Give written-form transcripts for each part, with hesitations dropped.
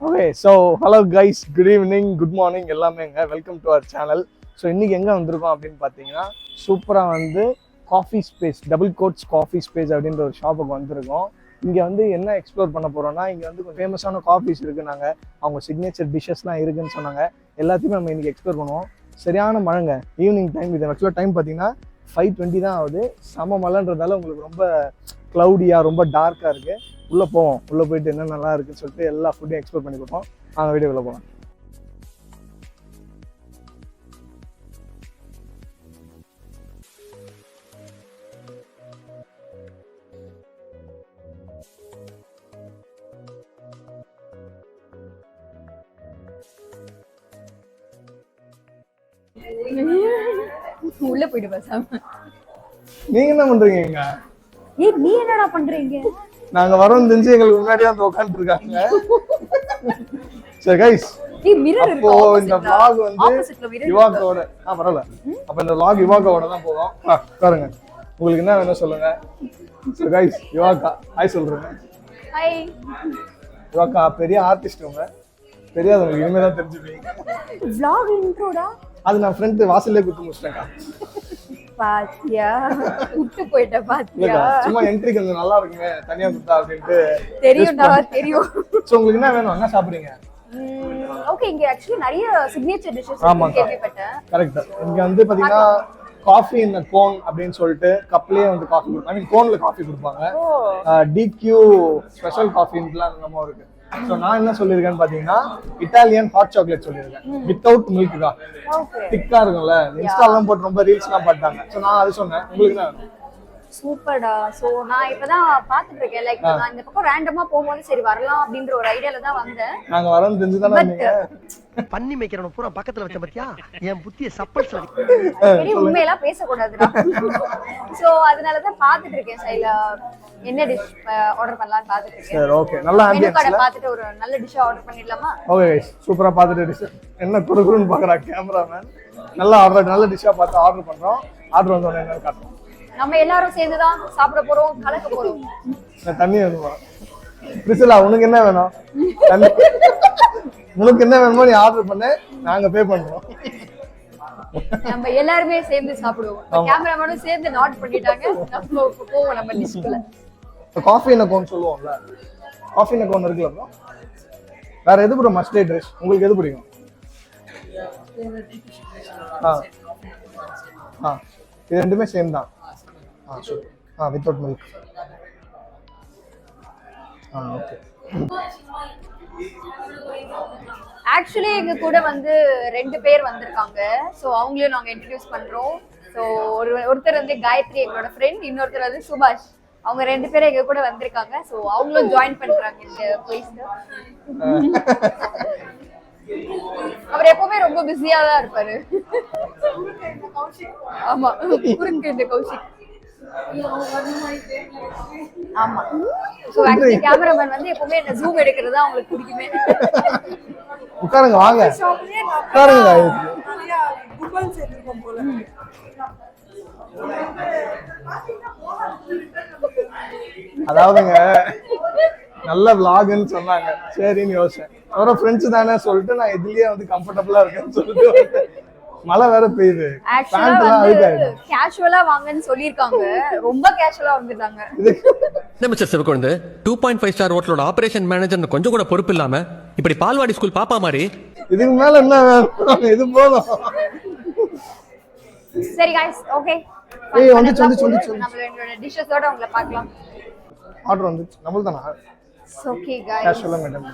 Okay so hello guys, good evening, good morning எல்லாமேங்க. Welcome to our channel. So இன்றைக்கி எங்கே வந்திருக்கோம் அப்படின்னு பார்த்தீங்கன்னா, சூப்பராக வந்து coffee space, double quotes coffee space அப்படின்ற ஒரு ஷாப்புக்கு வந்திருக்கோம். இங்கே வந்து என்ன எக்ஸ்ப்ளோர் பண்ண போகிறோம்னா, இங்கே வந்து கொஞ்சம் ஃபேமஸான காஃபிஸ் இருக்குது, நாங்கள் அவங்க சிக்னேச்சர் டிஷ்ஷஸ்லாம் இருக்குதுன்னு சொன்னாங்க. எல்லாத்தையுமே நம்ம இன்றைக்கி எக்ஸ்ப்ளோர் பண்ணுவோம். சரியான மழைங்க, ஈவினிங் டைம். இது ஆக்சுவலாக டைம் பார்த்தீங்கன்னா 5:20 தான் ஆகுது. செம மழைன்றதால உங்களுக்கு ரொம்ப க்ளவுடியாக ரொம்ப டார்க்காக இருக்குது. உள்ளே போவோம், உள்ளே போயிட்டு என்ன நல்லா இருக்குன்னு சொல்லிட்டு எல்லா ஃபுட்டையும் எக்ஸ்ப்ளோர் பண்ணி கொடுப்போம். அந்த வீடியோக்குள்ளே போகலாம். உள்ள போயிட்டு பேசாம. நீங்க என்ன பண்றீங்க? நீ என்னடா பண்றீங்க? நாங்க வரோம் தெரிஞ்சு எங்களுக்கு முன்னாடியே வந்து உட்கார்ந்து இருக்காங்க. சரி கைஸ், அப்போ இந்த vlog வந்து யுவாக்கோட பரவாயில்ல. அப்ப இந்த vlog யுவாக்கோட தான் போவோம். பாருங்க, உங்களுக்கு என்ன வேணும் சொல்லுங்க. சரி கைஸ், யுவாக்கா ஹாய் சொல்றேன். ஹாய் யுவாக்கா பெரிய ஆர்டிஸ்ட். உங்க தெரியாது உங்களுக்கு, இனிமே தான் தெரிஞ்சுப்பீங்க. vlog இன்ட்ரோடா? அது நான் ஃப்ரெண்ட் வாசல்லே குத்து முடிச்சிட்டேன்க்கா. பாத்தியா, விட்டு போயிட்ட பாத்தியா. சும்மா என்ட்ரி கொஞ்சம் நல்லா இருக்குங்க, தனியா குத்தா அப்படின்ட்டு. தெரியும்டா தெரியும். சோ உங்களுக்கு என்ன வேணும், என்ன சாப்பிடுறீங்க? ஓகே, இங்க एक्चुअली நிறைய சிக்னேச்சர் டிஷஸ் கேள்விப்பட்டேன். கரெக்ட். இங்க வந்து பாத்தீங்கன்னா காஃபி இன் கோன் அப்படின்னு சொல்லிட்டு கப்லயே வந்து காஃபி கொடுப்பாங்க. ஐ மீன் கோன்ல காஃபி கொடுப்பாங்க. டிக்யூ ஸ்பெஷல் காஃபின்லாம் நம்ம இருக்கு. ஸோ நான் என்ன சொல்லியிருக்கேன்னு பார்த்தீங்கன்னா, இட்டாலியன் ஹாட் சாக்லேட் சொல்லியிருக்கேன், வித்தவுட் மில்க் தான். திக்கா இருக்கும்ல, இன்ஸ்டாலாம் போட்டு ரொம்ப ரீல்ஸ்லாம் பார்த்தாங்க. ஸோ நான் அது சொன்னேன். உங்களுக்கு தான் சூப்பர்டா. சோ நான் இப்பதான் பாத்துட்டு இருக்கேன். லைக் நான் இந்த பக்கம் ரேண்டமா போகும்போது சரி வரலாம் அப்படின்ற ஒரு ஐடியால தான் வந்தேன். நாங்க வரணும் தெரிஞ்சுதானே வந்தீங்க. பண்ணி மேய்க்கிறவன பூரா பக்கத்துல வச்ச பத்தியா, என் புத்திய சப்பல் சொல்லி உண்மையெல்லாம் பேசக்கூடாதுடா. சோ அதனால தான் பாத்துட்டு இருக்கேன். சைல என்ன டிஷ் ஆர்டர் பண்ணலாம்னு பாத்துட்டு இருக்கேன். சரி ஓகே, நல்ல ஆம்பியன்ஸ். கடை பாத்துட்டு ஒரு நல்ல டிஷ் ஆர்டர் பண்ணிடலாமா? ஓகே गाइस, சூப்பரா பாத்துட்டு டிஷ் என்ன குறுகுறுன்னு பாக்குறா கேமராமேன். நல்லா ஆர்டர், நல்ல டிஷ்ஷா பார்த்து ஆர்டர் பண்றோம். ஆர்டர் வந்து என்ன காட்டுறோம். நம்ம எல்லாரும் சேர்ந்து தான் சாப்பிட போறோம், கலக்க போறோம். நான் தண்ணி வேணுமா? பிரிசிலா உனக்கு என்ன வேணும்? தண்ணி. உனக்கு என்ன வேணுமோ நீ ஆர்டர் பண்ணு, நாங்க பே பண்றோம். நம்ம எல்லாரும் சேர்ந்து சாப்பிடுவோம். கேமராமேனும் சேர்ந்து நோட் பண்ணிட்டாங்க. நம்ம போவோம் நம்ம லிஸ்ட்ல. காஃபி இன் கோன் சொல்லுவோம்ல, காஃபி இன் கோன் இருக்குல்ல ப்ரோ. வேற எது ப்ரோ மஸ்ட் டிஷ் உங்களுக்கு எது பிடிக்கும்? இது ரெண்டுமே சேம் தான். Super. Without milk. Okay. Actually எங்க கூட வந்து 2 பேர் வந்திருக்காங்க. சோ அவங்களையும் நாங்க இன்ட்ரோடியூஸ் பண்றோம். சோ ஒருத்தர் வந்து காயத்ரி எங்களோட ஃப்ரெண்ட், இன்னொருத்தர் வந்து சுபாஷ். அவங்க 2 பேரும் எங்க கூட வந்திருக்காங்க. சோ அவங்களும் ஜாயின் பண்றாங்க இந்த பிளேஸ்ல. அவர் எப்பவுமே ரொம்ப பிஸியா தான் இருப்பாரு. ஆமா, குறுக்கு இந்த கௌஷிக். ஆமா. சோ ஆக்சுவலி கேமராமேன் வந்து எப்பவுமே என்ன ஜூம் எடுக்கிறது தான் அவங்களுக்கு பிடிக்குமே. உட்காருங்க, வாங்க உட்காருங்க. அதாவதுங்க நல்ல vlogன்னு சொன்னாங்க, சரின்னு யோசிச்சேன். அவரோட ஃப்ரெண்ட்ஸ் தானே சொல்லிட்டு நான் இதுலயே வந்து கம்ஃபர்டபுளா இருக்கேன்னு சொல்லிட்டு. மழை வேற பெய்யுது, பேண்ட் எல்லாம் அழுக்காயிடும். கேஷுவலா வாங்கன்னு சொல்லிருக்காங்க, ரொம்ப கேஷுவலா வந்துட்டாங்க. மிஸ்டர் சிவகொழுந்து 2.5 ஸ்டார் ஹோட்டலோட ஆபரேஷன் மேனேஜர் கொஞ்சம் கூட பொறுப்பு இல்லாம இப்படி பால்வாடி ஸ்கூல் பாப்பா மாதிரி. இதுக்கு மேல என்ன வேணும்? இது போதும். சரி गाइस, ஓகே. நம்மளோட டிஷ்ஷஸோட உங்களை பார்க்கலாம். ஆர்டர் வந்துச்சு, நம்மள தானா? ஓகே गाइस, கேஷுவலா மேடம்.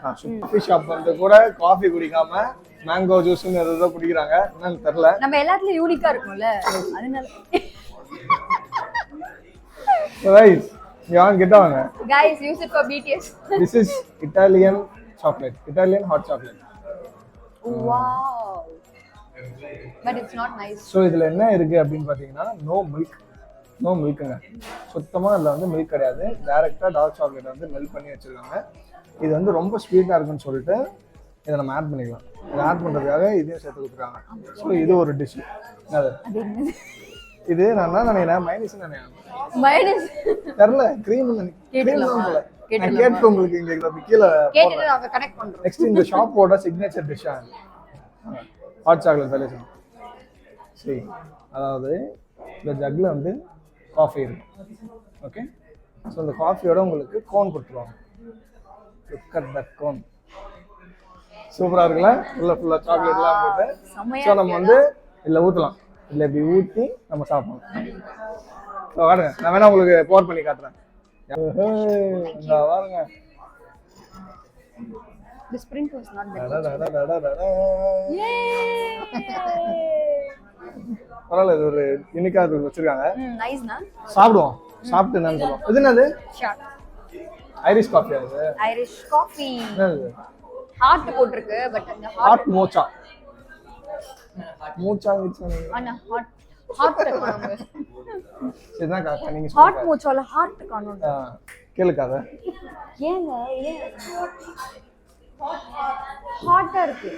காஃபி ஷாப் வந்து கூட காஃபி குடிக்காம மேங்கோ ஜூஸ்னு ஏதோ குடிக்கிறாங்க, என்னன்னு தெரியல. நம்ம எல்லாத்துலயும் யூனிக்கா இருக்கும்ல, அதனால. ரைட், யான் கிட்ட வாங்க. Guys, use it for BTS. This is Italian chocolate, Italian hot chocolate. Wow, but it's not nice. So இதுல என்ன இருக்கு அப்படின்னு பாத்தீங்கன்னா, நோ மில்க்குங்க. சுத்தமா இதுல வந்து மில்க் கிடையாது. டைரக்டா டார்க் சாக்லேட் வந்து மெல்ட் பண்ணி வச்சிருக்காங்க. இது வந்து ரொம்ப ஸ்வீட்டா இருக்குன்னு சொல்லிட்டு இதை நம்ம ஆட் பண்ணிக்கலாம். இதை ஆட் பண்றதுக்காக இதையும் சேர்த்து கொடுத்துருக்காங்க. ஸோ இது ஒரு டிஷ். அது இது நான் என்ன நினைக்கிறேன் மைனஸ் நினைக்கிறேன் மைனஸ் தெரியல கிரீம் கேட்டுடலாமா? நான் கேட்டு உங்களுக்கு இங்க கீழே கேட்டுட்டு நாங்க கனெக்ட் பண்றோம். நெக்ஸ்ட் இந்த ஷாப்போட சிக்னேச்சர் டிஷ்ஷா ஹாட் சாக்லேட் சொல்யூஷன். சரி, அதாவது இந்த ஜக்ல வந்து காஃபி இருக்கு. ஓகே, ஸோ இந்த காஃபியோட உங்களுக்கு கோன் கொடுத்துருவாங்க. Look at that cone. சூப்பரா இருக்குல்ல? ஃபுல்லா சாக்லேட்லாம் போட்டு செமையா ஸோ நம்ம வந்து இதில் ஊற்றலாம். இதில் இப்படி ஊற்றி நம்ம சாப்பிடலாம். ஸோ பாருங்க, நான் வேணா உங்களுக்கு போர் பண்ணி காட்டுறேன். பாருங்க. The sprint was not that. பரவாயில்ல, இது ஒரு யூனிக்கா வச்சிருக்காங்க. நைஸ்னா சாப்பிடுவோம். சாப்பிட்டு என்னன்னு சொல்லுவோம். இது என்னது? ஷாட் ஐரிஷ் காஃபியா இது? Irish coffee. என்னது? ஹார்ட் போட்டுருக்கு பட் அந்த ஹாட் மோச்சா. மோச்சா வச்சு ஆனா ஹார்ட் காணுங்க. இதுதான் காக்கா நீங்க ஹார்ட் மோச்சால ஹார்ட் காணுங்க. கேளுக்காத. ஏங்க ஏன் ஹார்ட்டா இருக்கு?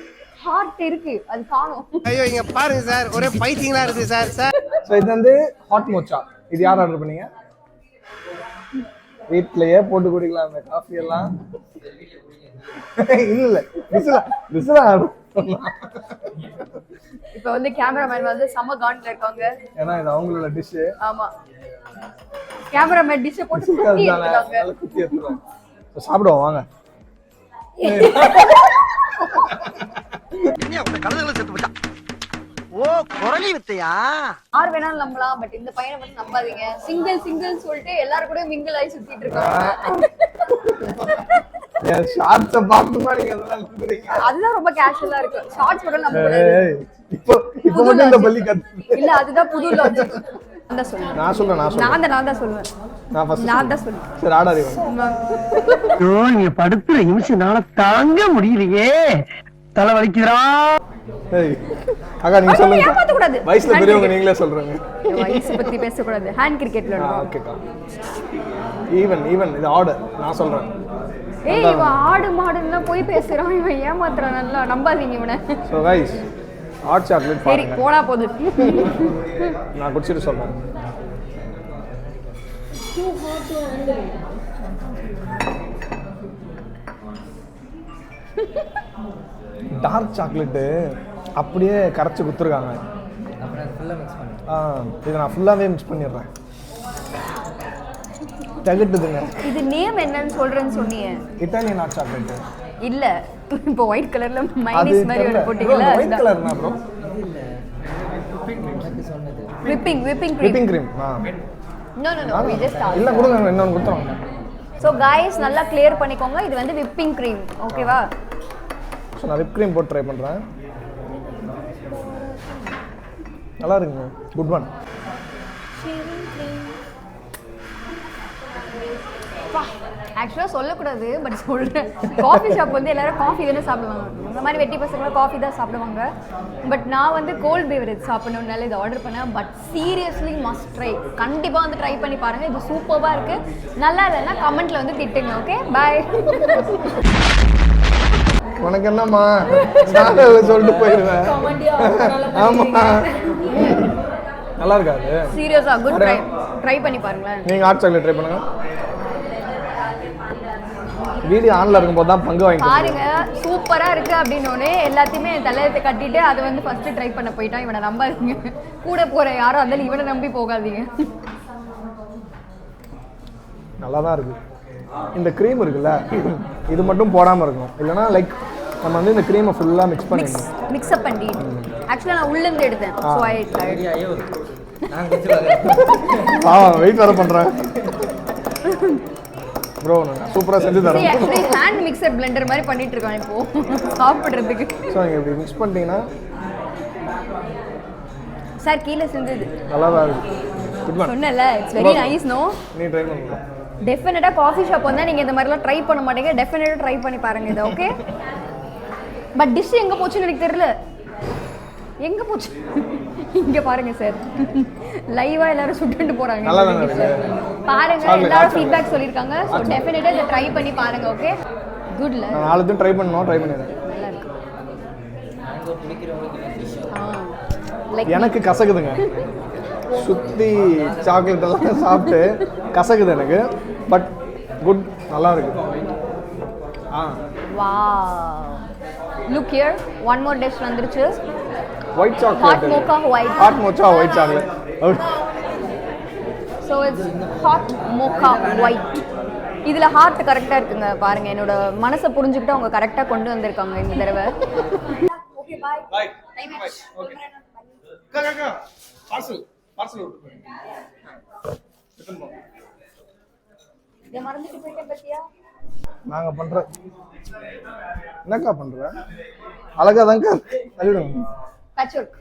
ஹார்ட் இருக்கு, அது காணோம். ஐயோ இங்க பாருங்க சார், ஒரே பைத்தியங்களா இருக்கு சார். ஸோ இது வந்து ஹாட் மோச்சா. இது யார் ஆர்டர் பண்ணீங்க? வீட்லயே போட்டு குடிக்கலாம் இந்த காஃபி எல்லாம். இல்ல விசிலா இப்போ வந்து கேமராமேன் வந்து செம காண்ட்ல இருக்காங்க. ஏன்னா இது அவங்களோட டிஷ். ஆமா, கேமராமேன் டிஷ் போட்டு குத்தி எடுத்துட்டாங்க. குத்தி எடுத்துறோம். சாப்பிடுவோம் வாங்க. என்ன உங்க கழுதுகளை செத்து போச்சா? ஓ குரலி வித்தையா? யார் வேணாலும் நம்பலாம், பட் இந்த பையனை மட்டும் நம்பாதீங்க. சிங்கிள் சொல்லிட்டு எல்லாரும் கூட மிங்கிள் ஆகி சுத்திட்டு இருக்காங்க. ஷார்ட்ஸ பார்த்துமா நீங்க அதெல்லாம் நம்புறீங்க? அதுதான் ரொம்ப கேஷுவலா இருக்கு. ஷார்ட்ஸ் கூட நம்ப கூடாது. இப்போ மட்டும் இந்த பள்ளி கத்து இல்ல, அதுதான் புது லாஜிக். நான் சொல்றேன். நான் தான் சொல்லுவேன். நான் தான் சொல்லுவேன். சரி, ஆடாதே. ஐயோ நீங்க படுத்துற நிமிஷம்னால தாங்க முடியலையே, தலை வலிக்குதுடா. ஏய் அக்கா நீங்க சொல்லுங்க. ஏமாத்த கூடாது. வயசுல பெரியவங்க நீங்களே சொல்றீங்க. வயசு பத்தி பேச கூடாது. ஹேண்ட் கிரிக்கெட்ல விளையாடுறோம். ஓகேக்கா. ஈவன் இது ஆர்டர் நான் சொல்றேன். ஏய் இவன் ஆடு மாடுன்னா போய் பேசுறான். இவன் ஏமாத்துறான். நல்லா நம்பாதீங்க இவனை. சோ गाइस ஹாட் சாக்லேட் சரி பாருங்க. போடா போகுது. நான் குடிச்சிட்டு சொல்றேன். டார்க் சாக்லேட் அப்படியே கரைச்சு குத்துருக்காங்க. இதை நான் ஃபுல்லாவே மிக்ஸ் பண்ணிடுறேன். தகட்டுதுங்க. இது நேம் என்னன்னு சொல்றேன்னு சொன்னீங்க. இட்டாலியன் ஹாட் சாக்லேட் இல்ல, இப்போ ஒயிட் கலர்ல மைனஸ் மாதிரி ஒரு போட்டீங்களா? ஒயிட் கலர்னா bro whipping cream. No we just start. இல்ல கொடுங்க, இன்னொன்னு குத்துறோம். சோ गाइस நல்லா கிளியர் பண்ணிக்கோங்க. இது வந்து விப்பிங் கிரீம், ஓகேவா? சோ நான் விப் கிரீம் போட்டு ட்ரை பண்றேன். நல்லா இருக்குங்க. Good one. ஆக்சுவலாக சொல்லக்கூடாது, பட் சொல்கிறேன். காஃபி ஷாப் வந்து எல்லாரும் காஃபி தானே சாப்பிடுவாங்க. இந்த மாதிரி வெட்டி பசங்க காஃபி தான் சாப்பிடுவாங்க. பட் நான் வந்து கோல்ட் பேவரேஜ் சாப்பிடணுன்னால இதை ஆர்டர் பண்ணேன். But seriously must try. கண்டிப்பாக வந்து ட்ரை பண்ணி பாருங்கள். இது சூப்பராக இருக்குது. நல்லா இல்லைன்னா கமெண்ட்டில் வந்து திட்டுங்க. ஓகே, பாய். உனக்கு என்னம்மா சொல்லிட்டு போயிடுவேன். ஆமா, நல்லா இருக்காது. சீரியஸா குட் ட்ரை பண்ணி பாருங்களேன். நீங்க ஹாட் சாக்லேட் ட்ரை பண்ணுங்க. வீடியோ ஆன்ல இருக்கும்போது தான் பங்கு வாங்கி பாருங்க. சூப்பரா இருக்கு அப்படின்னோடனே எல்லாத்தையுமே தலையத்தை கட்டிட்டு அதை வந்து ஃபர்ஸ்ட் ட்ரை பண்ண போயிட்டான். இவனை நம்பாதீங்க. கூட போற யாரும் இருந்தாலும் இவனை நம்பி போகாதீங்க. நல்லா தான் இருக்கு. இந்த க்ரீம் இருக்குல்ல, இது மட்டும் போடாம இருக்கும். இல்லைன்னா லைக் நம்ம வந்து இந்த க்ரீமை ஃபுல்லா மிக்ஸ் பண்ணிடணும். மிக்ஸ் அப் பண்ணி ஆக்சுவலா நான் உள்ள இருந்து எடுத்தேன். சோ ஐ வெயிட் வர பண்றேன் ப்ரோ. நான் சூப்பரா செஞ்சு தரேன். ஆக்சுவலி ஹேண்ட் மிக்சர் பிளெண்டர் மாதிரி பண்ணிட்டு இருக்கான் இப்போ சாப்பிடுறதுக்கு. சோ நீங்க இப்படி மிக்ஸ் பண்ணிட்டீங்கன்னா சார் கீழே செஞ்சது நல்லா தான் இருக்கு. Good morning. சொன்னல இட்ஸ் வெரி நைஸ். நோ நீ ட்ரை பண்ணுங்க. டெஃபினட்டா காஃபி ஷாப் வந்தா நீங்க இந்த மாதிரிலாம் ட்ரை பண்ண மாட்டீங்க. டெஃபினட்டா ட்ரை பண்ணி பாருங்க இதை. ஓகே, பட் டிஷ் எங்க போச்சுன்னு எனக்கு தெரியல. எங்க போச்சு? இங்க பாருங்க சார், லைவா எல்லாரும் சுட்டுட்டு போறாங்க. நல்லா தான் இருக்கு. பாருங்க, எல்லாரும் ஃபீட்பேக் சொல்லிருக்காங்க. சோ டெஃபினட்டா இத ட்ரை பண்ணி பாருங்க. ஓகே, குட்ல நான் நாளைக்கு ட்ரை பண்ணனும். ட்ரை பண்ணிடுறேன். நல்லா இருக்கு. லைக் எனக்கு கசக்குதுங்க. சுற்றி சாக்லேட் எல்லாம் சாப்பிட்டு கசக்குது எனக்கு. பட் குட், நல்லா இருக்கு. Wow, look here, one more dish வந்துருச்சு. White hot chocolate, mocha white. Hot mocha white chocolate. So it's hot mocha white. இதில் ஹார்ட் கரெக்டாக இருக்குங்க பாருங்க. என்னோட மனசை புரிஞ்சுக்கிட்டு அவங்க கரெக்டாக கொண்டு வந்திருக்காங்க இந்த தடவை. Okay bye. பாய். ஓகே. காக்கா பார்சல் விட்டு போறேன். இதை மறந்துட்டு போயிட்டேன் பத்தியா? நாங்க பண்ற என்னக்கா பண்ற அழகா தான்க்கா. Patch work.